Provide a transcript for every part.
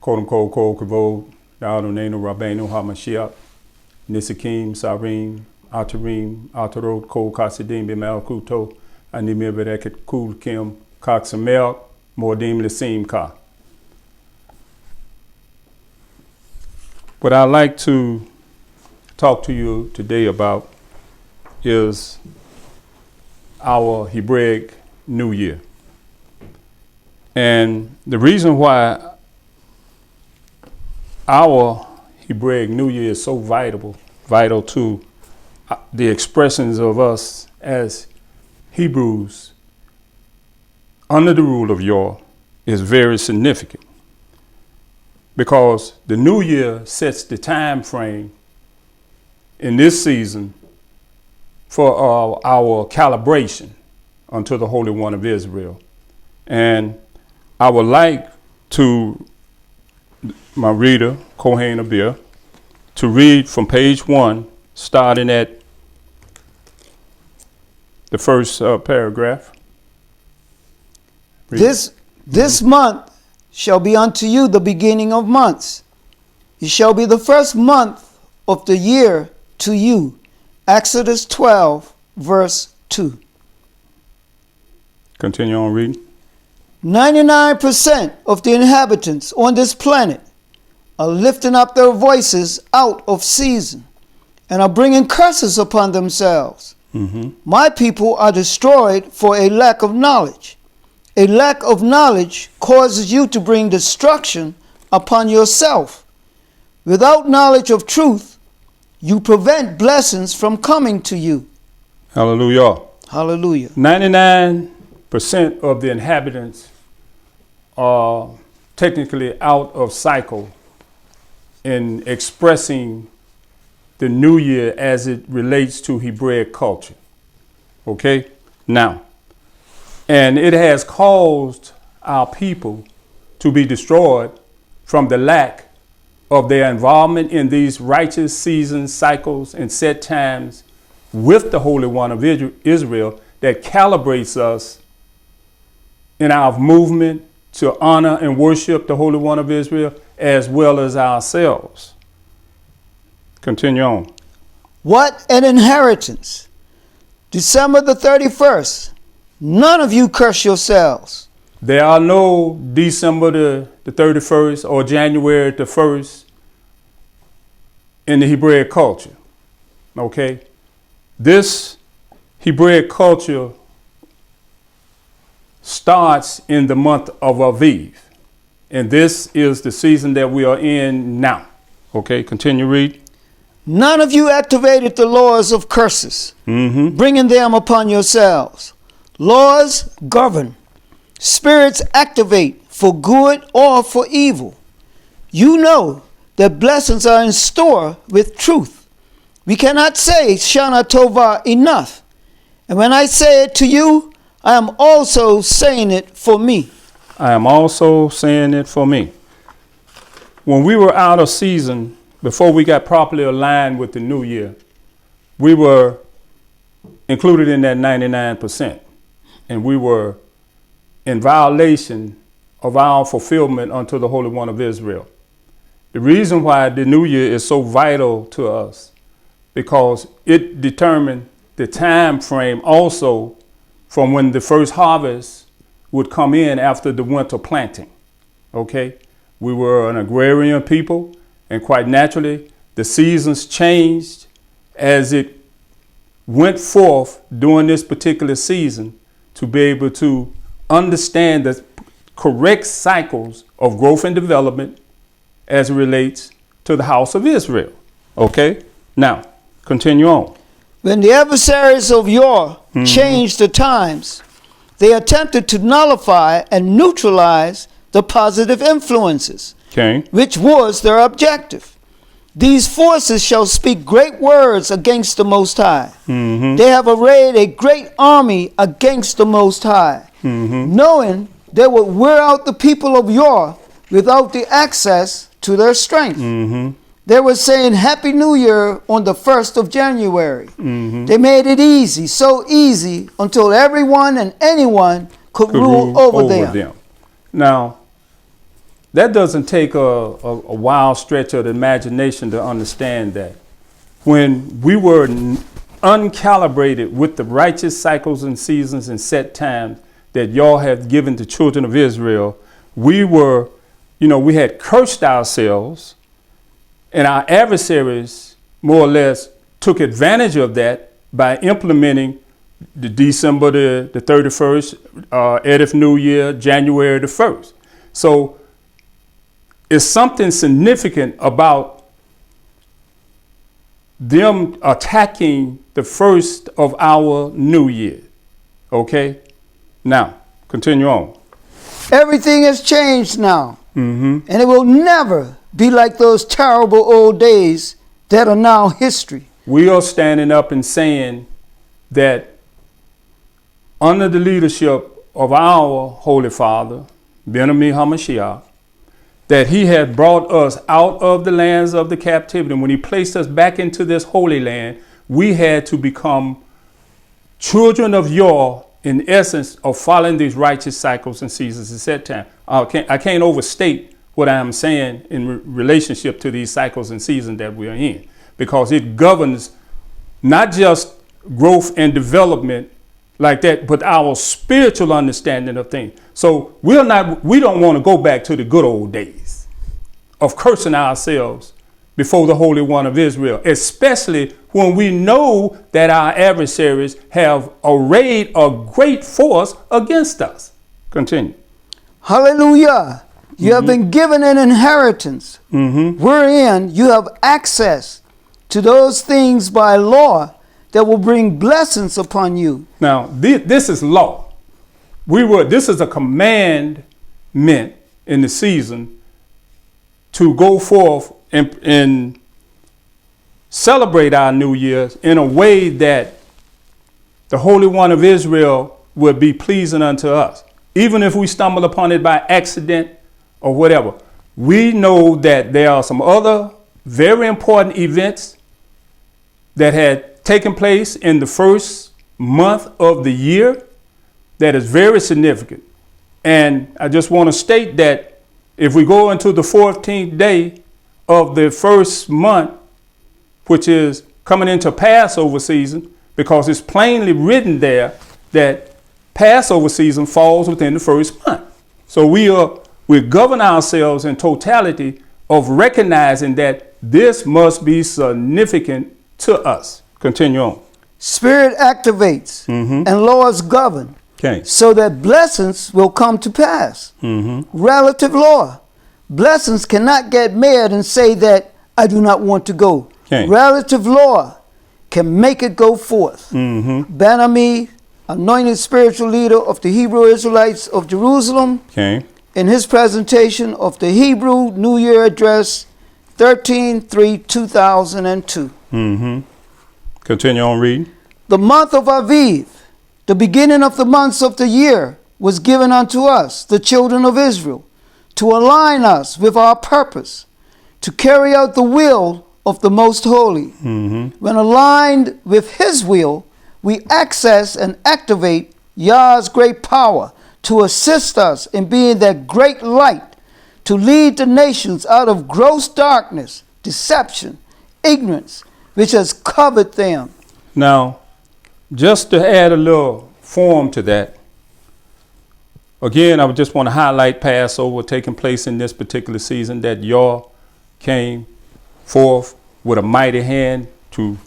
Kodem Kol Kol Kavod, Adonenu Rabbeinu HaMashiach, Nisakim, Sarim, Atarim, Atarot, Kol Kasidim, Bimel Kuto, Animir Bereket Kul Kim, Kaksamel, Mordim Lissim Ka. What I'd like to talk to you today about is our Hebraic New Year. And the reason why our Hebraic New Year is so vital to the expressions of us as Hebrews under the rule of Yah is very significant, because the New Year sets the time frame in this season for our calibration unto the Holy One of Israel. And I would like to my reader, Kohen Abir, to read from page 1, starting at the first paragraph. Read. This month shall be unto you the beginning of months. It shall be the first month of the year to you. Exodus 12, verse 2. Continue on reading. 99% of the inhabitants on this planet are lifting up their voices out of season and are bringing curses upon themselves. Mm-hmm. My people are destroyed for a lack of knowledge. A lack of knowledge causes you to bring destruction upon yourself. Without knowledge of truth, you prevent blessings from coming to you. Hallelujah. Hallelujah. 99% of the inhabitants are technically out of cycle in expressing the New Year as it relates to Hebraic culture. Okay? Now, and it has caused our people to be destroyed from the lack of their involvement in these righteous seasons, cycles, and set times with the Holy One of Israel that calibrates us in our movement to honor and worship the Holy One of Israel, as well as ourselves. Continue on. What an inheritance. December the 31st. None of you curse yourselves. There are no December the 31st or January the 1st in the Hebraic culture. Okay? This Hebraic culture starts in the month of Aviv. And this is the season that we are in now. Okay, continue read. None of you activated the laws of curses, bringing them upon yourselves. Laws govern. Spirits activate for good or for evil. You know that blessings are in store with truth. We cannot say Shana Tova enough. And when I say it to you, I am also saying it for me. I am also saying it for me. When we were out of season, before we got properly aligned with the new year, we were included in that 99%. And we were in violation of our fulfillment unto the Holy One of Israel. The reason why the new year is so vital to us, because it determined the time frame also from when the first harvest would come in after the winter planting. Okay? We were an agrarian people, and quite naturally, the seasons changed as it went forth during this particular season to be able to understand the correct cycles of growth and development as it relates to the house of Israel. Okay? Now, continue on. When the adversaries of yore changed the times, they attempted to nullify and neutralize the positive influences, Okay. which was their objective. These forces shall speak great words against the Most High. They have arrayed a great army against the Most High, knowing they would wear out the people of yore without the access to their strength. They were saying Happy New Year on the 1st of January. They made it easy, so easy, until everyone and anyone could rule over them. Now, that doesn't take a wild stretch of the imagination to understand that. When we were uncalibrated with the righteous cycles and seasons and set times that y'all have given the children of Israel, we were, we had cursed ourselves, and our adversaries more or less took advantage of that by implementing the December the 31st, Edith New Year, January the 1st. So it's something significant about them attacking the first of our new year. Okay? Now, continue on. Everything has changed now, and it will never be like those terrible old days that are now history. We are standing up and saying that under the leadership of our Holy Father, Ben-Ami HaMashiach, that he had brought us out of the lands of the captivity. And when he placed us back into this holy land, we had to become children of yore, in essence, of following these righteous cycles and seasons and set time. I can't overstate what I'm saying in relationship to these cycles and seasons that we are in, because it governs not just growth and development like that, but our spiritual understanding of things. So we don't want to go back to the good old days of cursing ourselves before the Holy One of Israel, especially when we know that our adversaries have arrayed a great force against us. Continue. Hallelujah. You have been given an inheritance wherein you have access to those things by law that will bring blessings upon you. Now, this is law. This is a commandment in the season to go forth and celebrate our New Year's in a way that the Holy One of Israel would be pleasing unto us. Even if we stumble upon it by accident or whatever, we know that there are some other very important events that had taken place in the first month of the year that is very significant. And I just want to state that if we go into the 14th day of the first month, which is coming into Passover season, because it's plainly written there that Passover season falls within the first month. So we govern ourselves in totality of recognizing that this must be significant to us. Continue on. Spirit activates and laws govern, so that blessings will come to pass. Relative law. Blessings cannot get mad and say that I do not want to go. Relative law can make it go forth. Ben-Ami, anointed spiritual leader of the Hebrew Israelites of Jerusalem, in his presentation of the Hebrew New Year Address, 13/3/2002. Continue on reading. The month of Aviv, the beginning of the months of the year, was given unto us, the children of Israel, to align us with our purpose, to carry out the will of the Most Holy. When aligned with His will, we access and activate Yah's great power to assist us in being that great light, to lead the nations out of gross darkness, deception, ignorance, which has covered them. Now, just to add a little form to that, again, I would just want to highlight Passover taking place in this particular season, that Yah came forth with a mighty hand to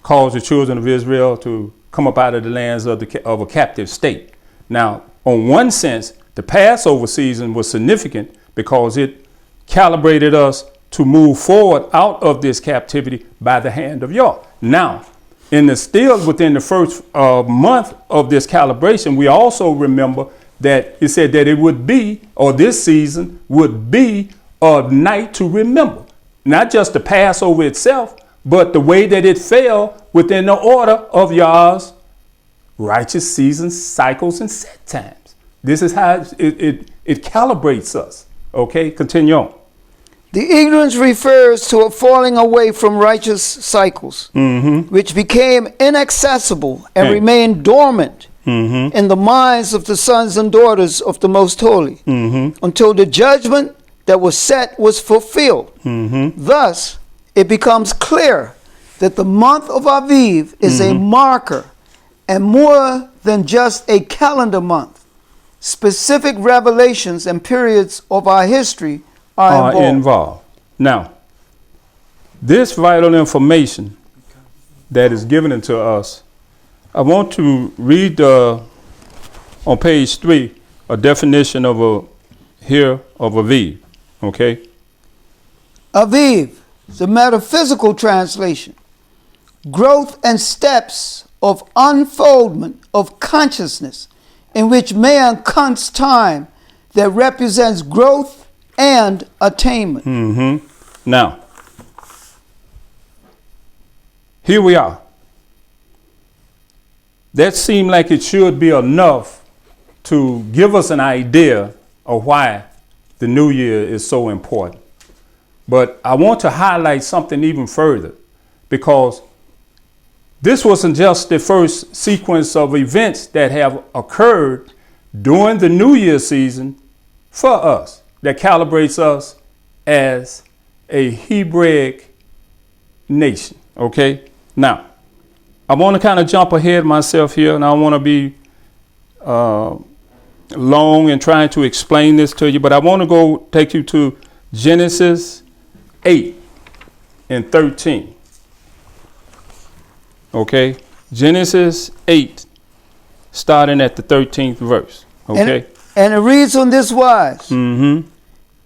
cause the children of Israel to come up out of the lands of a captive state. Now, on one sense, the Passover season was significant because it calibrated us to move forward out of this captivity by the hand of Yah. Now, still within the first month of this calibration, we also remember that he said that it would be, or this season would be, a night to remember. Not just the Passover itself, but the way that it fell within the order of Yah's righteous seasons, cycles, and set times. This is how it calibrates us. Okay, continue on. The ignorance refers to a falling away from righteous cycles, which became inaccessible and remained dormant in the minds of the sons and daughters of the Most Holy until the judgment that was set was fulfilled. Thus, it becomes clear that the month of Aviv is a marker and more than just a calendar month. Specific revelations and periods of our history are involved. Now, this vital information that is given to us, I want to read on page 3 a definition of Aviv. Okay. Aviv, the metaphysical translation, growth and steps of unfoldment of consciousness in which man counts time that represents growth and attainment. Now, here we are. That seemed like it should be enough to give us an idea of why the new year is so important. But I want to highlight something even further, because this wasn't just the first sequence of events that have occurred during the New Year season for us, that calibrates us as a Hebraic nation. Okay? Now, I want to kind of jump ahead myself here, and I want to be long in trying to explain this to you, but I want to go take you to Genesis 8 and 13. Okay? Genesis 8, starting at the 13th verse. Okay? And it reads on this wise.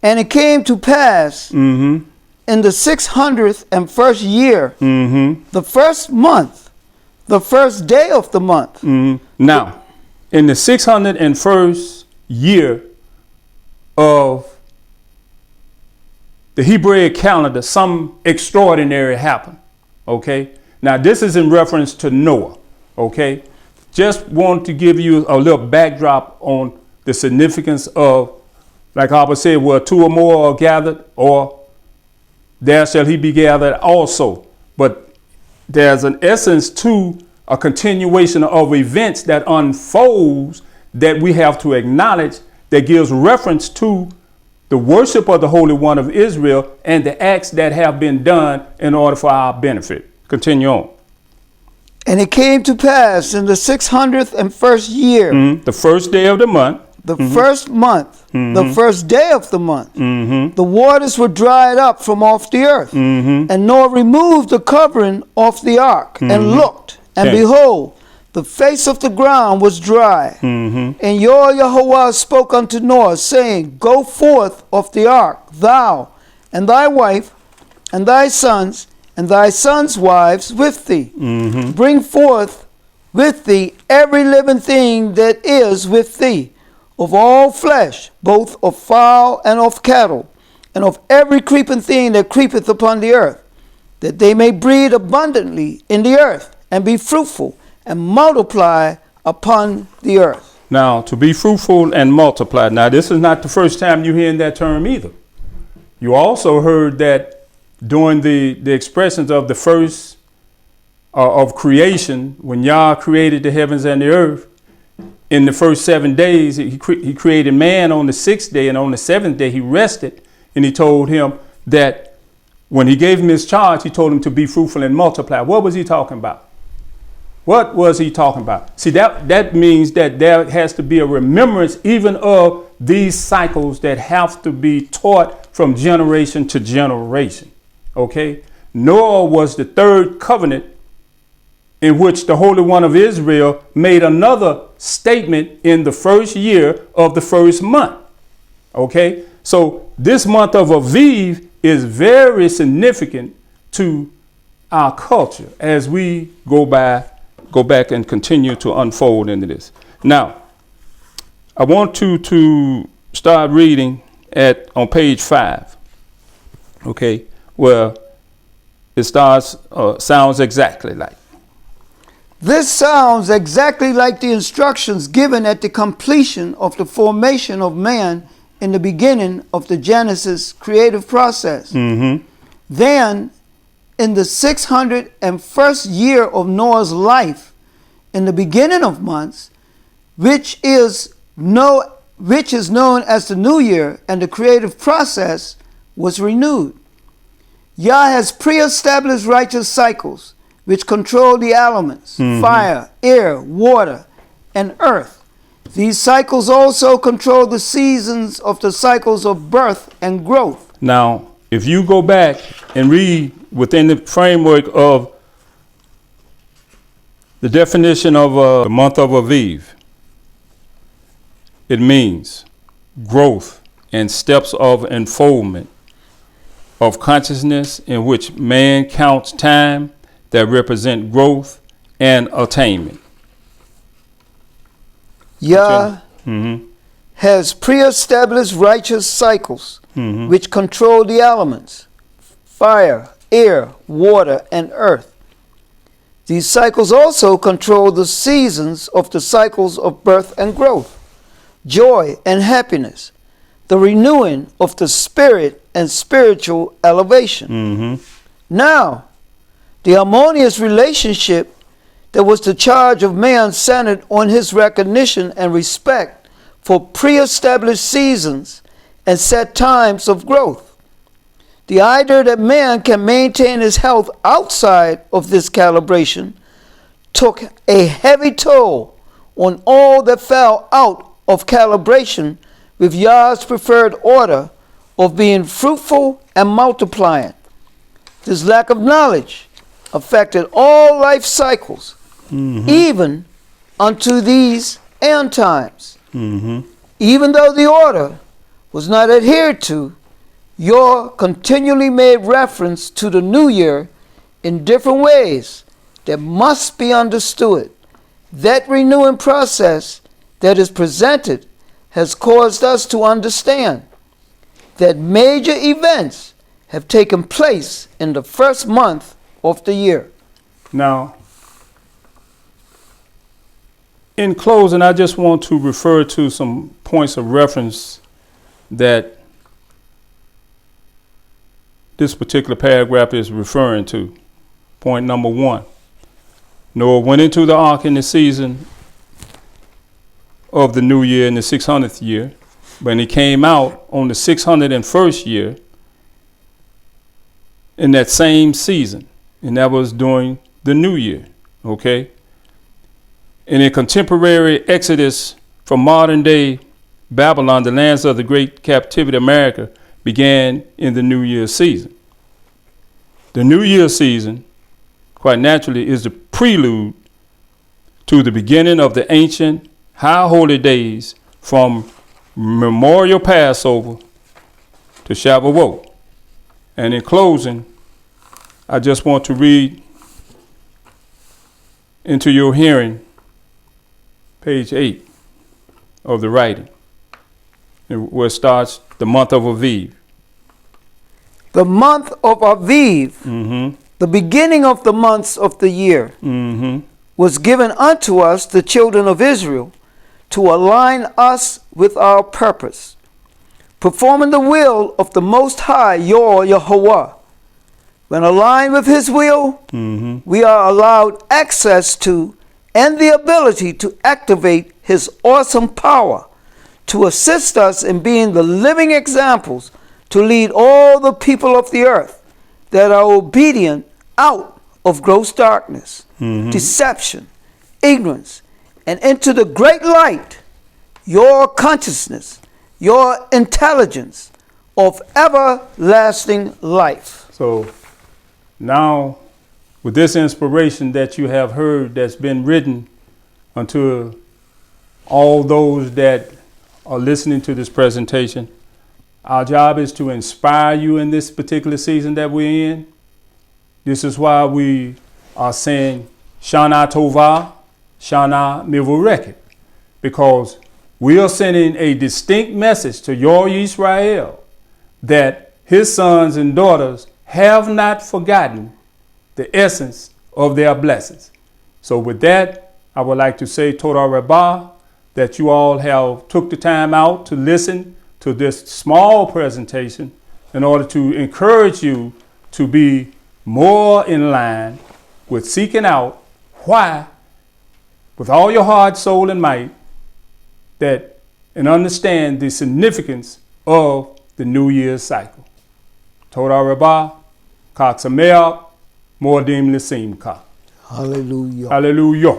And it came to pass in the 601st year, the first month, the first day of the month. Now, in the 601st year of the Hebraic calendar, some extraordinary happened. Okay? Now, this is in reference to Noah. Okay? Just want to give you a little backdrop on the significance of, like Abba said, where two or more are gathered, or there shall he be gathered also. But there's an essence to a continuation of events that unfolds that we have to acknowledge, that gives reference to the worship of the Holy One of Israel and the acts that have been done in order for our benefit. Continue on. And it came to pass in the 601st year, The first day of the month, the first month, the first day of the month, the waters were dried up from off the earth. And Noah removed the covering off the ark and looked, and behold, the face of the ground was dry. And Yahweh spoke unto Noah, saying, Go forth of the ark, thou, and thy wife, and thy sons, and thy sons' wives with thee. Bring forth with thee every living thing that is with thee, of all flesh, both of fowl and of cattle, and of every creeping thing that creepeth upon the earth, that they may breed abundantly in the earth, and be fruitful, and multiply upon the earth. Now, to be fruitful and multiply. Now, this is not the first time you're hearing that term either. You also heard that during the expressions of the first of creation, when Yah created the heavens and the earth, in the first 7 days, he created man on the 6th day, and on the 7th day he rested. And he told him that when he gave him his charge, he told him to be fruitful and multiply. What was he talking about? What was he talking about? See, that means that there has to be a remembrance even of these cycles that have to be taught from generation to generation. Okay? Noah was the third covenant in which the Holy One of Israel made another statement in the first year of the first month. Okay? So this month of Aviv is very significant to our culture as we go back and continue to unfold into this. Now, I want to start reading on page 5, okay, where it sounds exactly like. This sounds exactly like the instructions given at the completion of the formation of man in the beginning of the Genesis creative process. Mm-hmm. Then, in the 601st year of Noah's life, in the beginning of months, which is known as the New Year, and the creative process was renewed. Yah has pre-established righteous cycles which control the elements, fire, air, water, and earth. These cycles also control the seasons of the cycles of birth and growth. Now, if you go back and read within the framework of the definition of the month of Aviv, it means growth and steps of unfoldment of consciousness in which man counts time that represent growth and attainment. Yah has pre-established righteous cycles which control the elements, fire, air, water, and earth. These cycles also control the seasons of the cycles of birth and growth, joy and happiness, the renewing of the spirit and spiritual elevation. Now, the harmonious relationship that was the charge of man centered on his recognition and respect for pre-established seasons and set times of growth. The idea that man can maintain his health outside of this calibration took a heavy toll on all that fell out of calibration with Yah's preferred order of being fruitful and multiplying. This lack of knowledge affected all life cycles, even unto these end times. Even though the order was not adhered to, Yah continually made reference to the new year in different ways that must be understood. That renewing process that is presented has caused us to understand that major events have taken place in the first month of the year. Now, in closing, I just want to refer to some points of reference that this particular paragraph is referring to. Point number 1. Noah went into the ark in the season of the new year in the 600th year. When he came out on the 601st year in that same season, and that was during the new year, okay? In a contemporary exodus from modern day Babylon, the lands of the great captivity, America, began in the New Year season. The New Year season, quite naturally, is the prelude to the beginning of the ancient high holy days from Memorial Passover to Shavuot. And in closing, I just want to read into your hearing page 8 of the writing, where it starts the month of Aviv. The month of Aviv, the beginning of the months of the year, was given unto us, the children of Israel, to align us with our purpose, performing the will of the Most High, Yahweh. When aligned with His will, we are allowed access to and the ability to activate His awesome power to assist us in being the living examples to lead all the people of the earth that are obedient out of gross darkness, deception, ignorance, and into the great light, your consciousness, your intelligence of everlasting life. So now, with this inspiration that you have heard that's been written unto all those that are listening to this presentation, our job is to inspire you in this particular season that we're in. This is why we are saying Shana Tova, Shana Mivoreket, because we are sending a distinct message to your Israel that his sons and daughters have not forgotten the essence of their blessings. So with that, I would like to say Toda Rabbah, that you all have took the time out to listen to this small presentation in order to encourage you to be more in line with seeking out why, with all your heart, soul, and might, that and understand the significance of the New Year's cycle. Toda Rabbah, Kak Sameach, Mordim Lisim Ka. Hallelujah. Hallelujah.